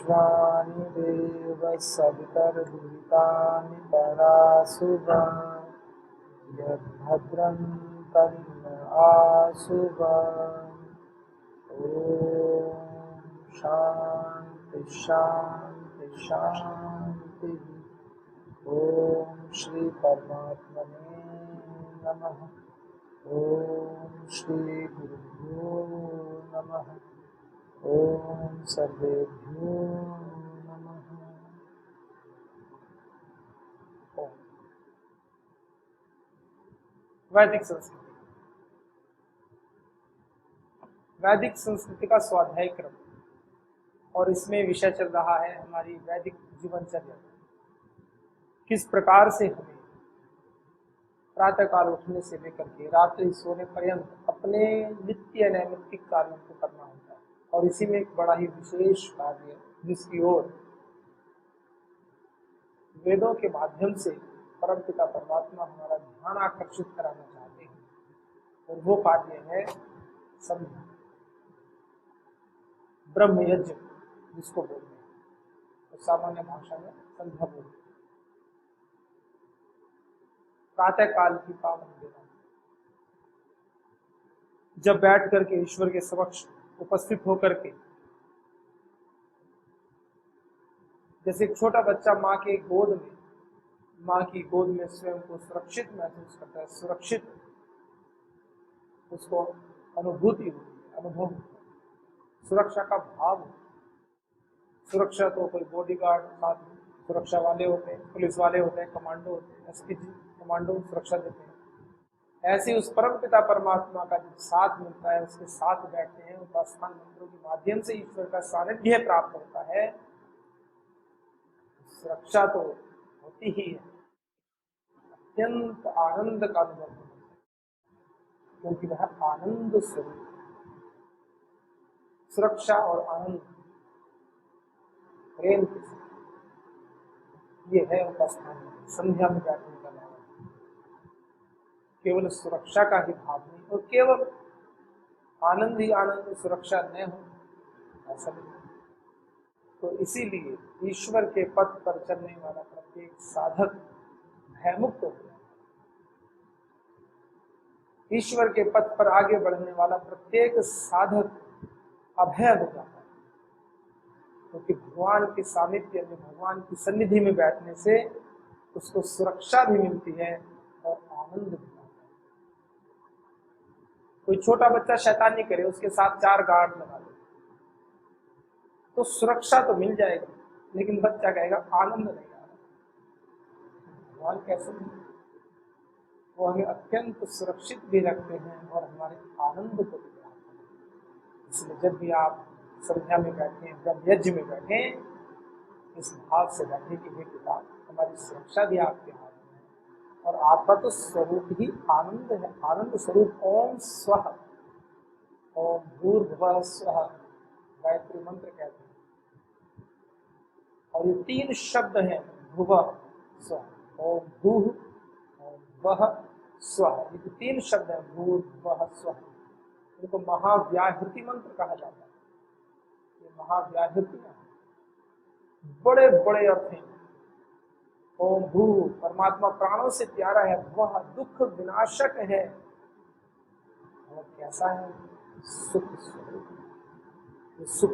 विश्वानि देव सवितर्दुरितानि पराशुभं यद्भद्रं तन्न आशुभम्। ॐ शान्ति शान्ति शान्ति। ॐ श्री परमात्मने नमः। ॐ श्री गुरुभ्यो नमः। ॐ सर्वेभ्यो नमः। वैदिक संस्कृति। वैदिक संस्कृति का स्वाध्याय क्रम, और इसमें विषय चल रहा है हमारी वैदिक जीवनचर्या। किस प्रकार से हमें प्रातःकाल उठने से लेकर के रात्रि सोने पर्यंत अपने नित्य नैमित्तिक कार्यों को करना होता है, और इसी में एक बड़ा ही विशेष कार्य है जिसकी ओर वेदों के माध्यम से परमपिता परमात्मा हमारा ध्यान आकर्षित कराना चाहते हैं, और वो कार्य है संध्या, ब्रह्म यज्ञ जिसको बोलते हैं, तो सामान्य भाषा में संध्या बोलते हैं। प्रातः काल की पावन बेला जब बैठ करके ईश्वर के समक्ष उपस्थित होकर के, जैसे एक छोटा बच्चा माँ की गोद में स्वयं को सुरक्षित महसूस करता है, सुरक्षित उसको अनुभूति होती है, अनुभव, सुरक्षा का भाव। सुरक्षा तो कोई बॉडीगार्ड साथ में सुरक्षा वाले होते हैं, पुलिस वाले होते हैं, कमांडो होते हैं, एसपीजी कमांडो सुरक्षा देते हैं। ऐसे उस परम पिता परमात्मा का जब साथ मिलता है, उसके साथ बैठते हैं, उपासना मंत्रों के माध्यम से ईश्वर का सानिध्य प्राप्त होता है, सुरक्षा तो होती ही है। अत्यंत आनंद का अनुभव होता है, क्योंकि वह आनंद स्वरूप। सुरक्षा और आनंद प्रेम के साथ, ये है उपासना संध्या में बैठने का लाभ। केवल सुरक्षा का ही भाव नहीं, और केवल आनंद ही आनंद, सुरक्षा न हो ऐसा नहीं। तो इसीलिए ईश्वर के पथ पर चलने वाला प्रत्येक साधक भयमुक्त हो जाता है। ईश्वर के पथ पर आगे बढ़ने वाला प्रत्येक साधक अभय हो जाता है, क्योंकि भगवान के सानिध्य में, भगवान की सन्निधि में बैठने से उसको सुरक्षा भी मिलती है और आनंद भी आता है। कोई छोटा बच्चा शैतानी करे, उसके साथ 4 गार्ड लगा दो तो सुरक्षा तो मिल जाएगी, लेकिन बच्चा कहेगा आनंद नहीं आ रहा। भगवान कैसे नहीं, वो हमें अत्यंत सुरक्षित भी रखते हैं और हमारे आनंद को भी बढ़ाते हैं। इसलिए जब भी आप संध्या में बैठे, ब्रह्म यज्ञ में बैठे, इस भाव से बैठे कि हे पिता, हमारी सुरक्षा भी आपके हाथ में है, और आपका तो स्वरूप ही आनंद है, आनंद स्वरूप। ओम स्वः, ओम भूर्भुवः स्वः, गायत्री मंत्र कहते हैं। और ये 3 शब्द हैं, भुवः स्वः, ओम भूः, ओम वः स्वः। ये 3 शब्द हैं, भूर्भुवः स्वः। इनको महाव्याहृति मंत्र कहा जाता है। ये महाव्याहृतियां बड़े बड़े अर्थ हैं। ओम भू, परमात्मा प्राणों से प्यारा है, वह दुख विनाशक है, और कैसा है, सुख स्वरूप। ये सुख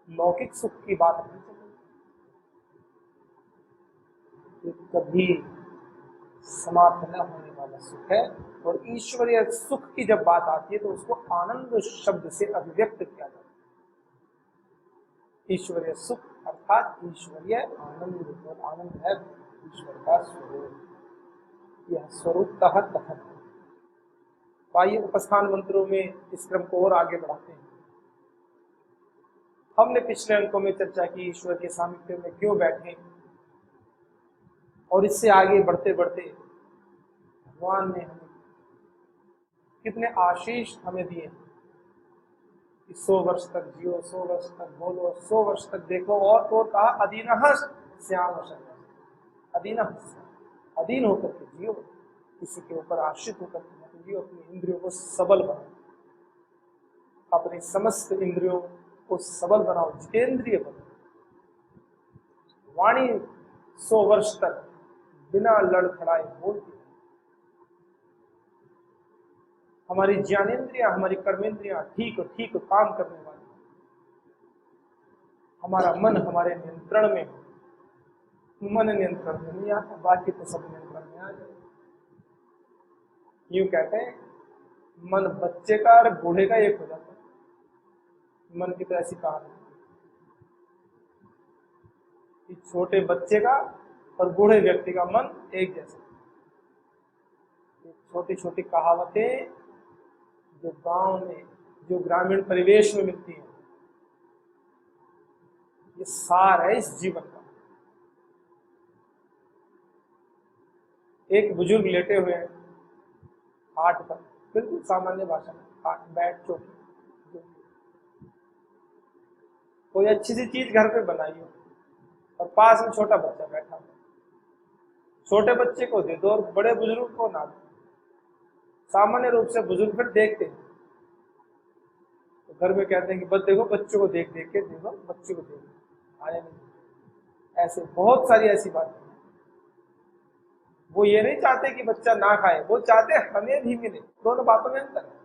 लौकिक सुख की बात नहीं चलेगी, ये कभी समाप्त न होने वाला सुख है। और ईश्वरीय सुख की जब बात आती है तो उसको आनंद शब्द से अभिव्यक्त किया जाता है। ईश्वरीय सुख अर्थात ईश्वरीय आनंद, और आनंद है ईश्वर का स्वरूप। यह स्वरूप तहत है। आइए उपस्थान मंत्रों में इस क्रम को और आगे बढ़ाते हैं। हमने पिछले अंकों में चर्चा की ईश्वर के सानिध्य में क्यों बैठे, और इससे आगे बढ़ते बढ़ते भगवान ने हमें कितने आशीष हमें दिए कि 100 वर्ष तक जियो, 100 वर्ष तक बोलो, 100 वर्ष तक देखो, और तो कहा अधीनः श्याम शरण, अधीन होकर के जियो, किसी के ऊपर आश्रित होकर के जियो। अपनी इंद्रियों को सबल बनाओ, अपने समस्त इंद्रियों को सबल बनाओ, जितेंद्रिय बनाओ, वाणी 100 वर्ष तक बिना लड़खड़ाए बोलती है। हमारी ज्ञानेंद्रियां, हमारी कर्मेंद्रियां ठीक ठीक काम करने वाली, हमारा मन हमारे नियंत्रण में हो। मन नियंत्रण में नहीं आता, बाकी तो सब नियंत्रण में आ जाए। यूं कहते हैं मन बच्चे का और बूढ़े का एक हो जाता है। मन की तो ऐसी कहानी कि छोटे बच्चे का और बूढ़े व्यक्ति का मन एक जैसा। छोटी छोटी कहावतें जो गांव में, जो ग्रामीण परिवेश में मिलती हैं, ये सार है इस जीवन का। एक बुजुर्ग लेटे हुए हैं खाट पर, बिल्कुल सामान्य भाषा में, खाट बैठ चौकी, कोई अच्छी सी चीज घर पे बनाई हो और पास में छोटा बच्चा बैठा हो। छोटे बच्चे को दे दो और बड़े बुजुर्ग को ना दो। सामान्य रूप से बुजुर्ग फिर देखते हैं, तो घर में कहते हैं कि बस देखो बच्चों को देख देख के देखो, बच्चे को देखो आया नहीं। ऐसे बहुत सारी ऐसी बातें। वो ये नहीं चाहते कि बच्चा ना खाए, वो चाहते हमें भी मिले। दोनों बातों में अंतर है।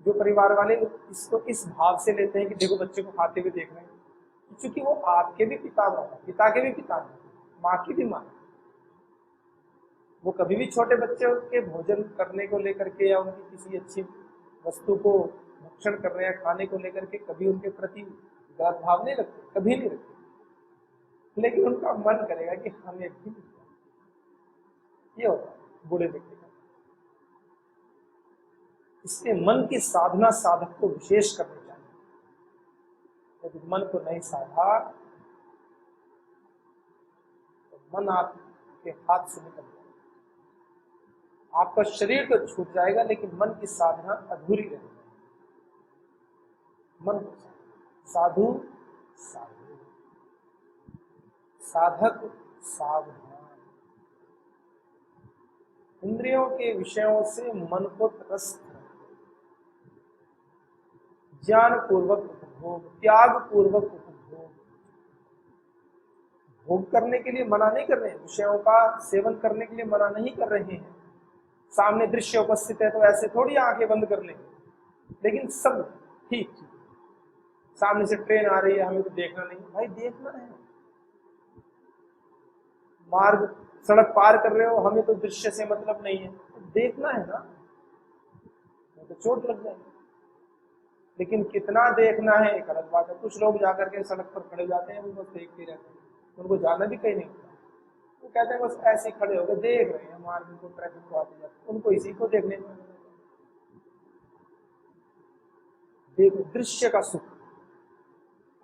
जो परिवार वाले इसको इस भाव से लेते हैं कि देखो बच्चे को खाते हुए देख रहे हैं, क्योंकि वो आपके भी पिता हैं, पिता के भी पिता हैं, माँ की भी माँ। वो कभी भी छोटे बच्चे के भोजन करने को लेकर के या उनकी किसी अच्छी वस्तु को भक्षण करने या खाने को लेकर के कभी उनके प्रति गलत भाव नहीं रखते, कभी नहीं रखते। लेकिन उनका मन करेगा कि हमें भी, ये होता है बूढ़े व्यक्ति का। इसलिए मन की साधना साधक को विशेष करनी चाहिए। यदि मन को नहीं साधा तो मन आपके हाथ से निकल जाएगा। आपका शरीर तो छूट जाएगा लेकिन मन की साधना अधूरी रहेगी। मन को साधु साधु, साधक सावधान। इंद्रियों के विषयों से मन को त्रस्त रखें। ज्ञान पूर्वक उपभोग, त्याग पूर्वक उपभोग। भोग करने के लिए मना नहीं कर रहे हैं, विषयों का सेवन करने के लिए मना नहीं कर रहे हैं। सामने दृश्य उपस्थित है तो ऐसे थोड़ी आंखें बंद कर लेंगे, लेकिन सब ठीक ठीक। सामने से ट्रेन आ रही है, हमें तो देखना नहीं, भाई देखना है। मार्ग सड़क पार कर रहे हो, हमें तो दृश्य से मतलब नहीं है, तो देखना है ना, तो चोट लग जाएगी। लेकिन कितना देखना है एक अलग बात है। कुछ लोग जाकर के सड़क पर खड़े जाते हैं, वो बस देखते रहते हैं, उनको जाना भी कहीं नहीं होता। वो कहते हैं बस ऐसे खड़े होकर देख रहे हैं मार्ग को, ट्रैफिक को आते जाते, उनको इसी को देखने में देखो दृश्य का सुख।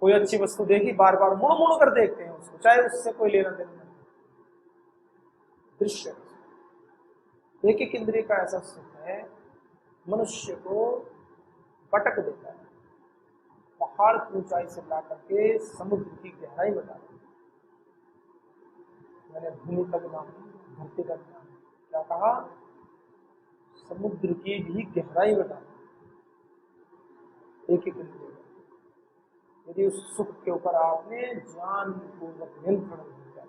कोई अच्छी वस्तु देखी, बार बार मुड़ मुड़ कर देखते हैं उसको, चाहे उससे कोई लेना देना नहीं। दृश्य एक एक इंद्रिय का ऐसा सुख है, मनुष्य को पटक देता है, पहाड़ की ऊंचाई से ला करके समुद्र की गहराई बता देता है। मैंने भूमि का नाम, धरती का नाम क्या कहा, समुद्र की भी गहराई बता एक एक इंद्रिय। यदि उस सुख के ऊपर आपने ज्ञान पूर्वक नियंत्रण किया,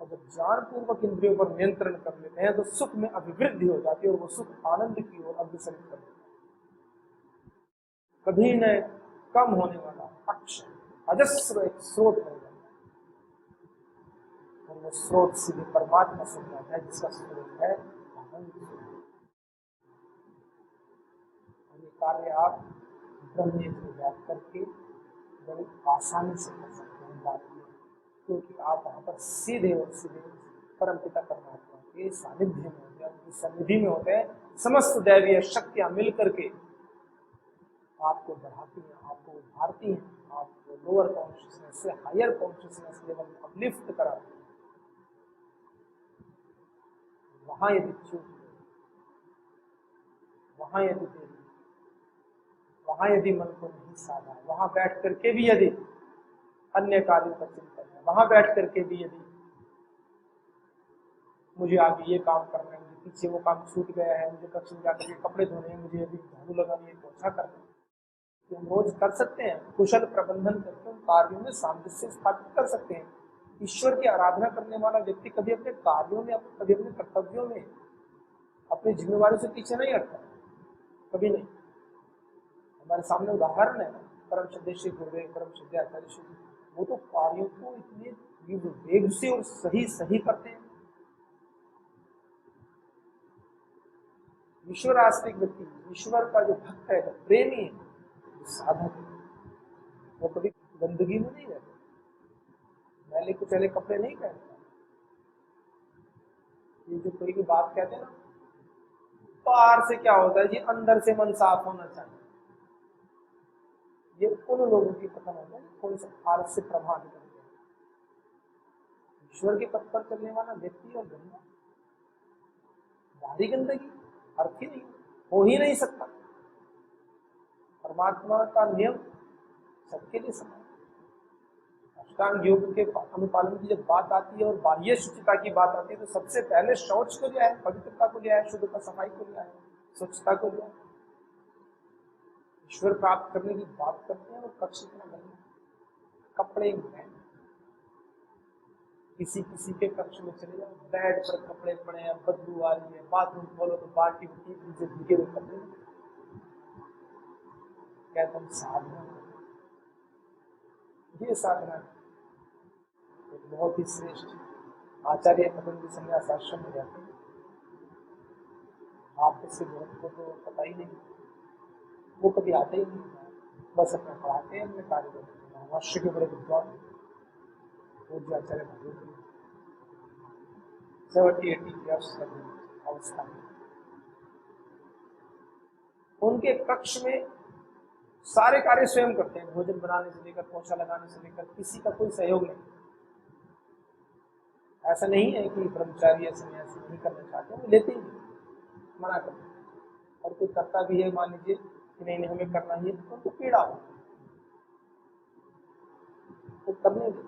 और जब ज्ञान पूर्वक इंद्रियों पर नियंत्रण कर लेते हैं तो सुख में अभिवृद्धि हो जाती है और वो सुख आनंद की ओर अग्रसर कर देता है। कभी न कम होने वाला अक्षय अजस्र एक स्रोत हो जाता है, और वो स्रोत सीधे परमात्मा से जाता है, जिसका स्रोत है आनंद। ये कार्य आप ब्रह्म में बैठ करके बड़ी आसानी से कर सकते हैं बात में, क्योंकि आप वहाँ पर सीधे और सीधे परमपिता परमात्मा के सानिध्य में होते हैं, उनकी सन्निधि में होते हैं। समस्त दैवीय शक्तियाँ मिल करके आपको बढ़ाती हैं, आपको उभारती हैं, आपको लोअर कॉन्शियसनेस से हायर कॉन्शियसनेस लेवल में अपलिफ्ट कराती हैं। वहाँ यदि चूक, वहाँ यदि देरी, वहाँ यदि मन को नहीं साधा, वहाँ बैठ करके भी यदि अन्य कार्यों का चिंतन है, वहाँ बैठ करके भी यदि मुझे आगे ये काम करना है, मुझे पीछे वो काम छूट गया है, मुझे कक्षा में जाकर के कपड़े धोने हैं, मुझे अभी झाड़ू लगानी है, पोछा करना है, कि हम रोज कर सकते हैं, कुशल प्रबंधन करके उन कार्यों में सामंजस्य स्थापित कर सकते हैं। ईश्वर की आराधना करने वाला व्यक्ति कभी अपने कार्यों में, कभी अपने कर्तव्यों में अपनी जिम्मेवारी से पीछे नहीं हटता, कभी नहीं। हमारे सामने उदाहरण है परम श्रद्धेय श्री गुरुदेव, परम श्रद्धेय आचार्य श्री, वो तो कार्यों को इतने वेग से और सही सही करते हैं। ईश्वर आस्तिक व्यक्ति, ईश्वर का जो भक्त है, जो प्रेमी है, जो साधक है, वो कभी गंदगी में नहीं रहता, मैले कुचले कपड़े नहीं पहनता। ये जो कोई भी बात कहते हैं ना, बाहर से क्या होता है जी, अंदर से मन साफ होना चाहिए, ये उन लोगों की पता होता है थोड़ी सा आलस से प्रभावित करते हैं। ईश्वर के पथ पर चलने वाला व्यक्ति और गंदा, बाहरी गंदगी अर्थ ही नहीं, हो ही नहीं सकता। परमात्मा का नियम सबके लिए समान। अष्टांग योग के अनुपालन की जब बात आती है और बाह्य शुचिता की बात आती है, तो सबसे पहले शौच को लिया है, पवित्रता को लिया है, शुद्धता सफाई को लिया है, स्वच्छता को लिया है। ईश्वर प्राप्त करने की बात करते हैं और कक्ष इतना गंदा, कपड़े में, किसी किसी के कक्ष में चले जाओ, बेड पर कपड़े पड़े हैं, बदबू आ रही है, बाथरूम खोलो तो बाल्टी नीचे भीगे हुए कपड़े। क्या तुम साधना, ये साधना एक बहुत ही श्रेष्ठ आचार्य पतंजलि संन्यास आश्रम में रहते हैं। आप इससे बहुत को तो पता ही नहीं, वो कभी आते ही नहीं, बस अपने पढ़ाते हैं, अपने कार्य करते हैं। महाराष्ट्र के बड़े विद्वान पूज्य आचार्य 70-80 इयर्स अवस्था में, उनके कक्ष में सारे कार्य स्वयं करते हैं, भोजन बनाने से लेकर पोछा लगाने से लेकर, किसी का कोई सहयोग नहीं। ऐसा नहीं है कि ब्रह्मचारी या सन्यासी नहीं करना चाहते, वो लेते ही मना करते हैं। और कोई करता भी है, मान लीजिए कि नहीं हमें करना ही है, तो उनको पीड़ा हो, तो करने दे।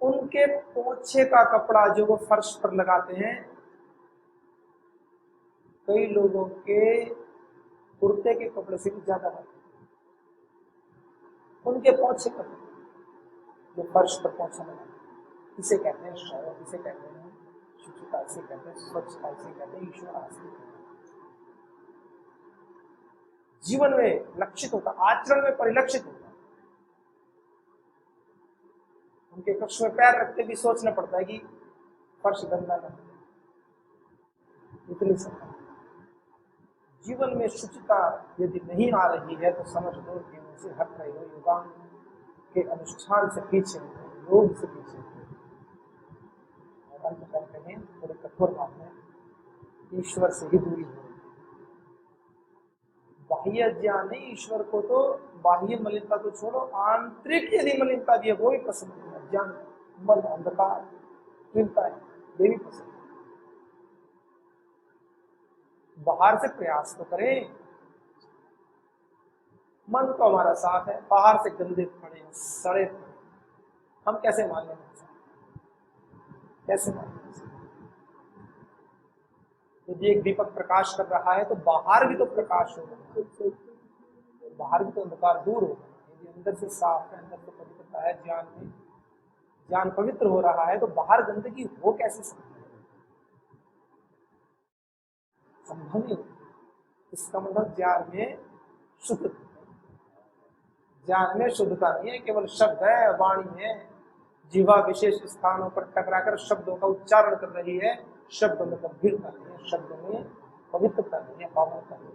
उनके पोछे का कपड़ा जो वो फर्श पर लगाते हैं, कई लोगों के कुर्ते के कपड़े से भी ज्यादा लगते हैं। उनके पोछे का जो फर्श पर पोछा लगाते हैं, इसे कहते हैं शौच, इसे कहते हैं शुचिता, इसे कहते हैं स्वच्छता, इसे कहते हैं ईश्वर आस्तिक। जीवन में लक्षित होता, आचरण में परिलक्षित होता। उनके कक्ष में पैर रखते भी सोचना पड़ता है कि फर्श गंदा न हो, इतनी सफाई। जीवन में शुचिता यदि नहीं आ रही है तो समझ लो कि उनसे हट रहे हो, योगांग के अनुष्ठान से पीछे, योग से पीछे। और अंत करते हैं थोड़े कठोर बात है, ईश्वर से ही दूरी हो। बाह्य ज्ञान नहीं, ईश्वर को तो बाह्य मलिनता तो छोड़ो, आंतरिक यदि मलिनता भी है वो भी पसंद नहीं। ज्ञान मल अंधकार चिंता है, ये भी पसंद। बाहर से प्रयास तो करें, मन तो हमारा साफ है, बाहर से गंदे पड़े सड़े पड़े, हम कैसे मान लें? कैसे मान लें? यदि एक दीपक प्रकाश कर रहा है तो बाहर भी तो प्रकाश होगा, बाहर भी तो अंधकार दूर होगा। यदि अंदर से साफ है, अंदर से पवित्रता है, ज्ञान में ज्ञान पवित्र हो रहा है, तो बाहर गंदगी हो कैसे सकती है? संभव नहीं। इसका मतलब ज्ञान में शुद्ध, ज्ञान में शुद्धता नहीं है, केवल शब्द है, वाणी है, जीवा विशेष स्थानों पर टकराकर शब्दों का उच्चारण कर रही है, शब्द में गंभीरता नहीं है, शब्द में पवित्रता नहीं है, पावनता नहीं,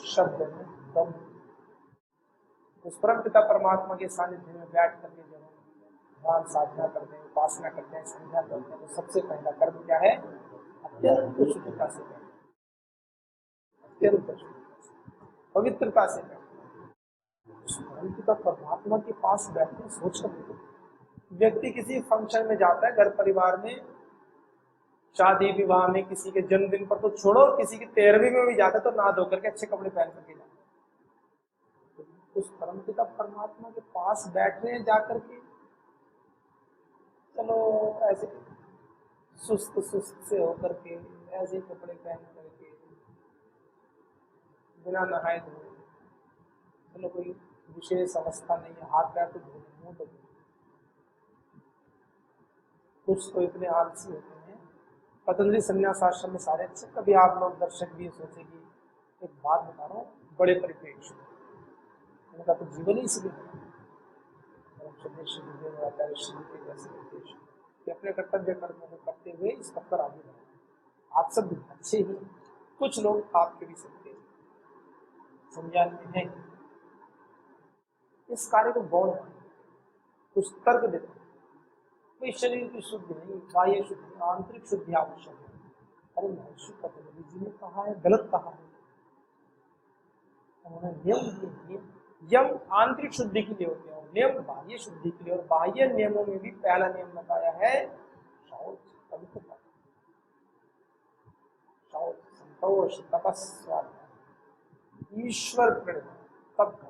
शब्द में दम। उस परम पिता परमात्मा के सानिध्य में बैठ करके जब ध्यान साधना करते हैं, उपासना करते हैं, संध्या करते हैं, तो सबसे पहला कर्म क्या है? अत्यंत शुद्धता से बैठना, अत्यंत पवित्रता से बैठना। परम पिता परमात्मा के पास बैठने सोच कर, व्यक्ति किसी फंक्शन में जाता है, घर परिवार में, शादी विवाह में, किसी के जन्मदिन पर तो छोड़ो, किसी की 13वीं में भी जाता है तो नहा धो करके अच्छे कपड़े पहन करके जाता है। तो उस परमपिता परमात्मा के पास बैठ रहे हैं जाकर के, चलो ऐसे सुस्त सुस्त से होकर के, ऐसे कपड़े पहन करके, बिना नहाए धोए, चलो कोई विशेष अवस्था नहीं है, हाथ पैर तो धोए, मुंह तो धोए। कुछ तो इतने आलसी होते हैं। पतंजलि संन्यास आश्रम में सारे अच्छे, कभी आप लोग दर्शक भी सोचे कि एक बात बता रहा हूँ बड़े परिप्रेक्ष्य, उनका तो जीवन ही इसलिए कि अपने कर्तव्य कर्मों को करते हुए इस पथ पर आगे बढ़े। आप सब अच्छे ही, कुछ लोग आपके भी सकते हैं, संज्ञान में है, इस कार्य को गौण माने, कुछ तर्क देते हैं। कोई शरीर की शुद्धि नहीं, बाह्य शुद्धि, आंतरिक शुद्धि आवश्यक है। अरे महर्षि पतंजलि जी ने कहा है, गलत कहा है। उन्होंने नियम दिए, यम आंतरिक शुद्धि के लिए होते हैं, नियम बाह्य शुद्धि के लिए। और बाह्य नियमों में भी पहला नियम बताया है शौच, पवित्रता, शौच, संतोष, तपस्या, ईश्वर प्रणिधान, तब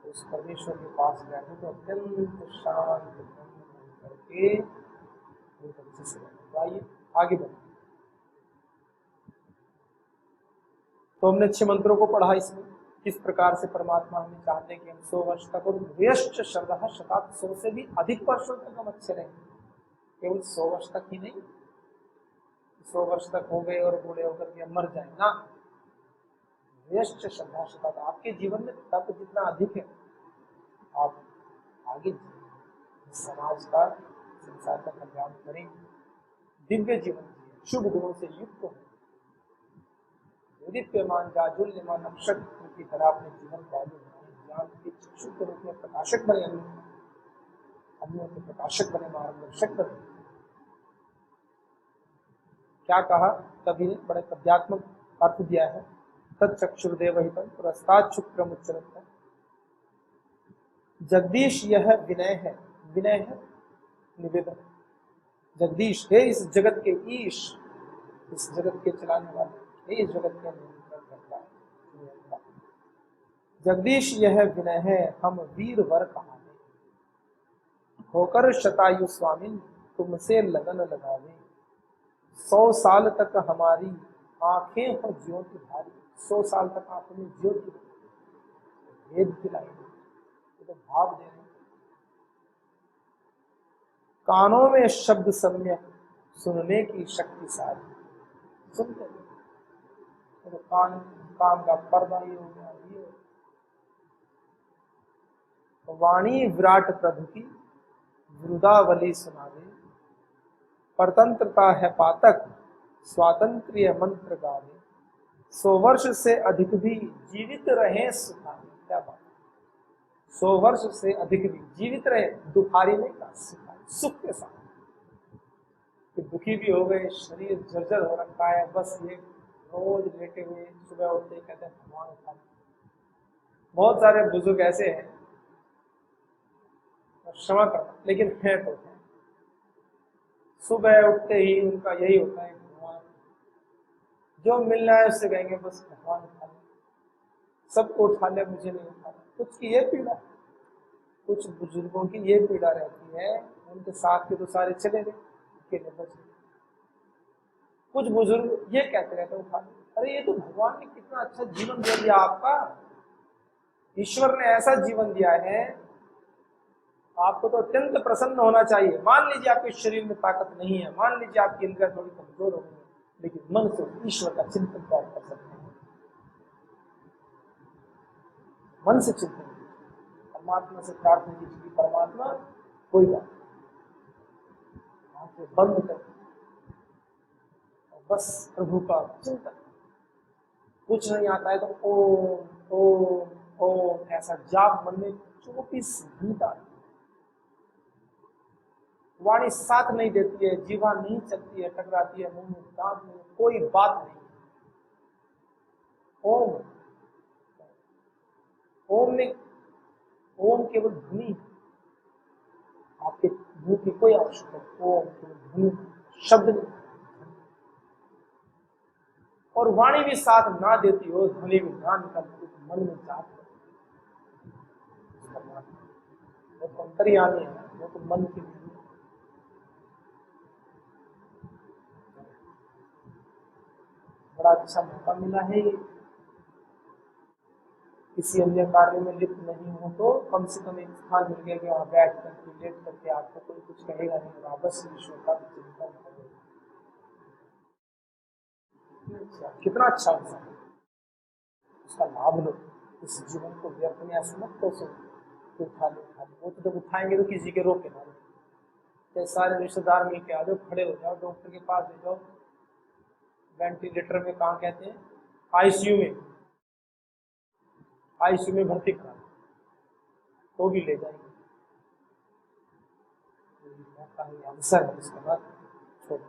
उस परमेश्वर के पास बैठे तो अत्यंत शांत करके अच्छे से आइए आगे बढ़े। तो हमने 6 मंत्रों को पढ़ा इसमें, किस प्रकार से परमात्मा हमें चाहते हैं कि हम 100 वर्ष तक, और व्यस्त श्रद्धा शतात 100 से भी अधिक वर्षों तक हम अच्छे रहेंगे। केवल 100 वर्ष तक ही नहीं, 100 वर्ष तक हो गए और बूढ़े होकर के मर जाए ना। व्यस्त श्रद्धा शतात, आपके जीवन में तप जितना अधिक है, आप आगे समाज का, संसार का कल्याण करेंगे, दिव्य जीवन जिए, शुभ गुणों से युक्त हो, दीप्यमान जाजुल्यमान नक्षत्र की तरह अपने जीवन को आगे बढ़ाएं, ज्ञान के चक्षु के रूप में प्रकाशक बने, अन्यों के प्रकाशक बने, मार्गदर्शक बने। क्या कहा कभी ने, बड़े पद्यात्मक अर्थ दिया है, तत्चक्षुर्देव हितम पुरस्तात् शुक्रम उच्चरत। जगदीश यह विनय है, विनय है निवेदन। जगदीश है इस जगत के ईश, इस जगत के चलाने वाले, इस जगत के नियंत्रण करता है। जगदीश यह विनय है, हम वीर वर कहावे, होकर शतायु स्वामी तुमसे लगन लगावे। 100 साल तक हमारी आंखें हो ज्योति भारी, 100 साल तक आंखों में ज्योति भेद दिलाएंगे, तो भाव दे रहे। कानों में शब्द सम्यक, सुनने की शक्ति सारी, सुनते तो कान का पर्दा ही हो गया। ये वाणी विराट प्रभु की वृदावली सुनावे, परतंत्रता है पातक स्वातंत्र्य मंत्र गावे। 100 वर्ष से अधिक भी जीवित रहे सुखारी, क्या बात, 100 वर्ष से अधिक भी जीवित रहे, दुखारी नहीं का, सुख के साथ। कि दुखी भी हो गए, शरीर जर्जर हो रखा है, बस ये रोज लेटे हुए, सुबह उठते ही कहते हैं भगवान उठा। बहुत सारे बुजुर्ग ऐसे हैं, क्षमा करना लेकिन है तो है, सुबह उठते ही उनका यही होता है भगवान, जो मिलना है उससे कहेंगे बस भगवान उठा ले, सबको उठा ले, मुझे नहीं उठा। कुछ की ये पीड़ा, कुछ बुजुर्गों की ये पीड़ा रहती है, उनके साथ के तो सारे चले गए, अकेले बच गए। कुछ बुजुर्ग ये कहते रहते उठा ले, अरे ये तो भगवान ने कितना अच्छा जीवन दे दिया आपका, ईश्वर ने ऐसा जीवन दिया है, आपको तो अत्यंत प्रसन्न होना चाहिए। मान लीजिए आपके शरीर में ताकत नहीं है, मान लीजिए आपकी इंद्रियां थोड़ी कमजोर हो गई, लेकिन मन से ईश्वर का चिंतन तो आप कर सकते हैं, मन से चिंतन, परमात्मा से प्रार्थना कीजिए, परमात्मा कोई बात आंखें बंद कर, बस प्रभु का चिंतन। कुछ नहीं आता है तो ओम ओम ओम ऐसा जाप मन में 24 घंटा। वाणी साथ नहीं देती है, जीवा नहीं चलती है, टकराती है, मुंह में दांत नहीं, कोई बात नहीं। ओम, ओम में, ओम केवल ध्वनि, आपके मुंह की कोई आवश्यकता नहीं, ओम केवल ध्वनि, शब्द नहीं। और वाणी भी साथ ना देती हो, ध्वनि भी ना निकलती, मन में जाप वो तो अंतर्यामी है, वो तो मन की बड़ा अच्छा मौका मिला है ये। किसी अन्य कार्य में लिप्त नहीं हो तो कम से कम एक स्थान मिल गया कि वहाँ बैठ करके लेट करके आपको कोई कुछ कहेगा नहीं और आपस में ईश्वर का चिंतन करो। कितना अच्छा अवसर है, उसका लाभ लो। इस जीवन को व्यर्थ में ऐसे मत सोचो कि उठा लो उठा लो। वो तो जब उठाएंगे तो किसी के रोके ना, तो सारे रिश्तेदार मिल के आ जाओ, खड़े हो जाओ, डॉक्टर के पास ले जाओ, वेंटिलेटर में कहाँ कहते हैं, आईसीयू में, आईसीयू में भर्ती करा तो भी ले जाएंगे। अवसर है, इसके बाद छोड़ो।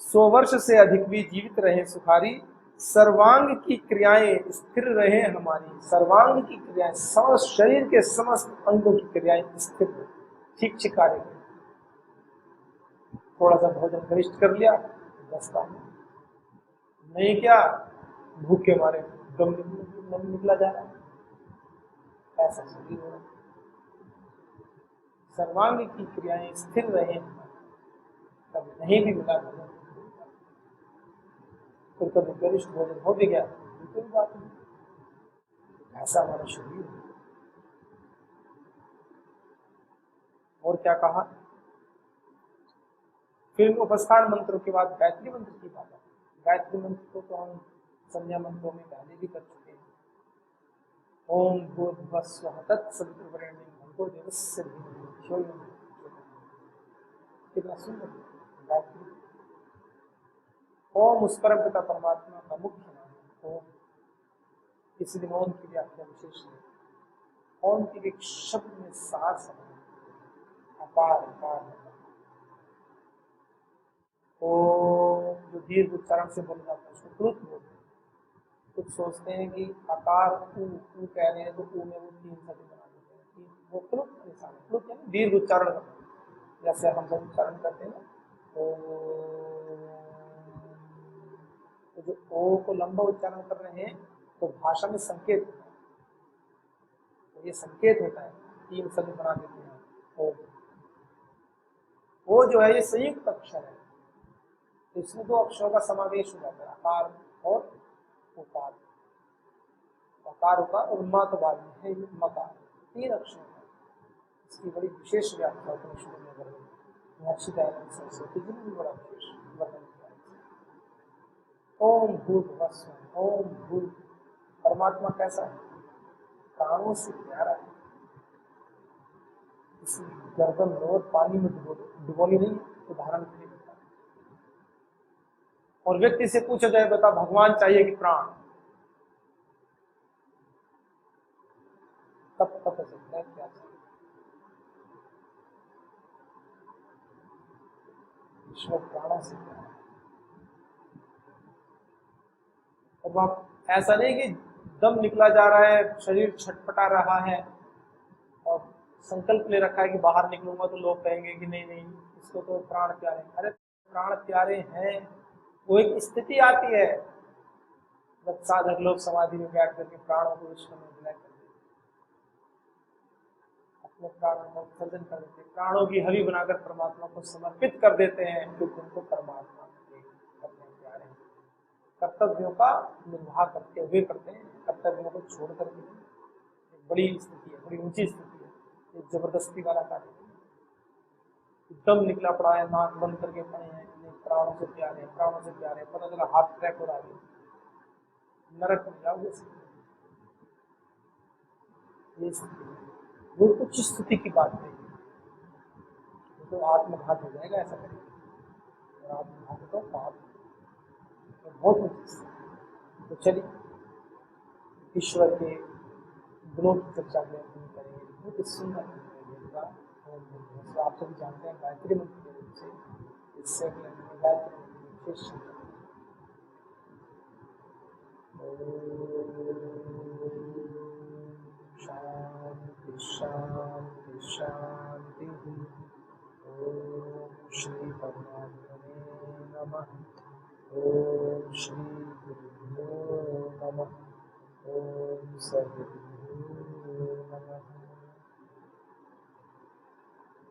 100 वर्ष से अधिक भी जीवित रहे सुखारी, सर्वांग की क्रियाएं स्थिर रहे हमारी। सर्वांग की क्रियाएं, समस्त शरीर के समस्त अंगों की क्रियाएं स्थिर रहे, ठीक ठीक कार्य करें। थोड़ा सा भोजन गरिष्ठ कर लिया, दस्ता नहीं, क्या भूखे मारे दम निकला जा रहा है, ऐसा शरीर हो रहा है। सर्वांग की क्रियाएं स्थिर रहे, कभी नहीं भी मिला भोजन, फिर कभी गरिष्ठ भोजन हो भी गया, कोई बात नहीं, ऐसा हमारा शरीर है। और क्या कहा, फिर उपस्थान मंत्रों के बाद गायत्री मंत्र की बात है। गायत्री मंत्र को तो हम संध्या मंत्रों में पहले भी कर चुके हैं। ओम भूर्भुवस्सुः तत्सवितुर्वरेण्यं भर्गो देवस्य धीमहि धियो यो न प्रचोदयात्। कितना सुंदर गायत्री। ओम उस परम पिता परमात्मा का मुख्य नाम है। ओम, इसी दिन ओम की व्याख्या विशेष है। ओम की एक शब्द में सार समाये, अपार अपार। ओम जो दीर्घ उच्चारण से बोला जाता है उसको प्लुत बोलते हैं। कुछ सोचते हैं कि आकार ऊ कह रहे हैं तो ऊ में वो 3 शब्द बना देते हैं कि वो प्लुत निशान, प्लुत यानी दीर्घ उच्चारण करना, जैसे हम सब उच्चारण करते हैं ना। तो जो ओ को लंबा उच्चारण कर रहे हैं तो भाषा में संकेत होता है, तो ये संकेत होता है, 3 शब्द बना देते हैं। ओ जो है ये संयुक्त अक्षर है, तो इसमें 2 अक्षरों का समावेश हो जाता है, आकार और उकार। आकार उकार और मा तो बाद में है, मकार, 3 अक्षर है। इसकी बड़ी विशेष व्याख्या उपनिषद में कर रही है, अच्छी तरह सरस्वती जी ने भी बड़ा विशेष वर्णन किया है। ओम भूर्भुवस्सुः, ओम भूर, परमात्मा कैसा है, प्राणों से प्यारा है। इसी गर्दन और पानी में डुबोनी नहीं तो धारण के लिए होता है। और व्यक्ति से पूछा जाए बता भगवान चाहिए कि प्राण, तब पता चलता है क्या चाहिए। ईश्वर प्राणों से प्यारा है। अब आप ऐसा नहीं कि दम निकला जा रहा है, शरीर छटपटा रहा है और संकल्प ले रखा है कि बाहर निकलूंगा तो लोग कहेंगे कि नहीं नहीं इसको तो प्राण प्यारे हैं। अरे प्राण प्यारे हैं, वो एक स्थिति आती है जब साधक लोग समाधि में बैठ करके प्राणों को विश्व में विलय कर देते, अपने प्राणों का विसर्जन कर देते, प्राणों की हवि बनाकर परमात्मा को समर्पित कर देते हैं, क्योंकि उनको परमात्मा अपने प्यारे हैं। कर्तव्यों का निर्वाह करते हुए करते हैं, कर्तव्यों को छोड़ करके। एक बड़ी स्थिति है, बड़ी ऊंची स्थिति है, एक जबरदस्ती वाला कार्य। दम निकला पड़ा है, नाक बंद करके पड़े हैं, प्राणों से प्यारे हैं, प्राणों से प्यारे हैं, पता चला हाथ ट्रैक हो रहा है, नरक में जाओगे। ये स्थिति वो कुछ स्थिति की बात नहीं, तो आत्मघात हो जाएगा ऐसा करेंगे, और आत्मघात तो पाप बहुत ऊंची। तो चलिए ईश्वर के गुणों की चर्चा में करेंगे, बहुत सुंदर होगा। आप सभी जानते हैं गायत्री मंत्र के रूप से, इससे गायत्री विशेष शांति शांति शांति। ओम श्री परमात्मने नमः। ओम श्री गुरुभ्यो नमः। ओम सद्गुरु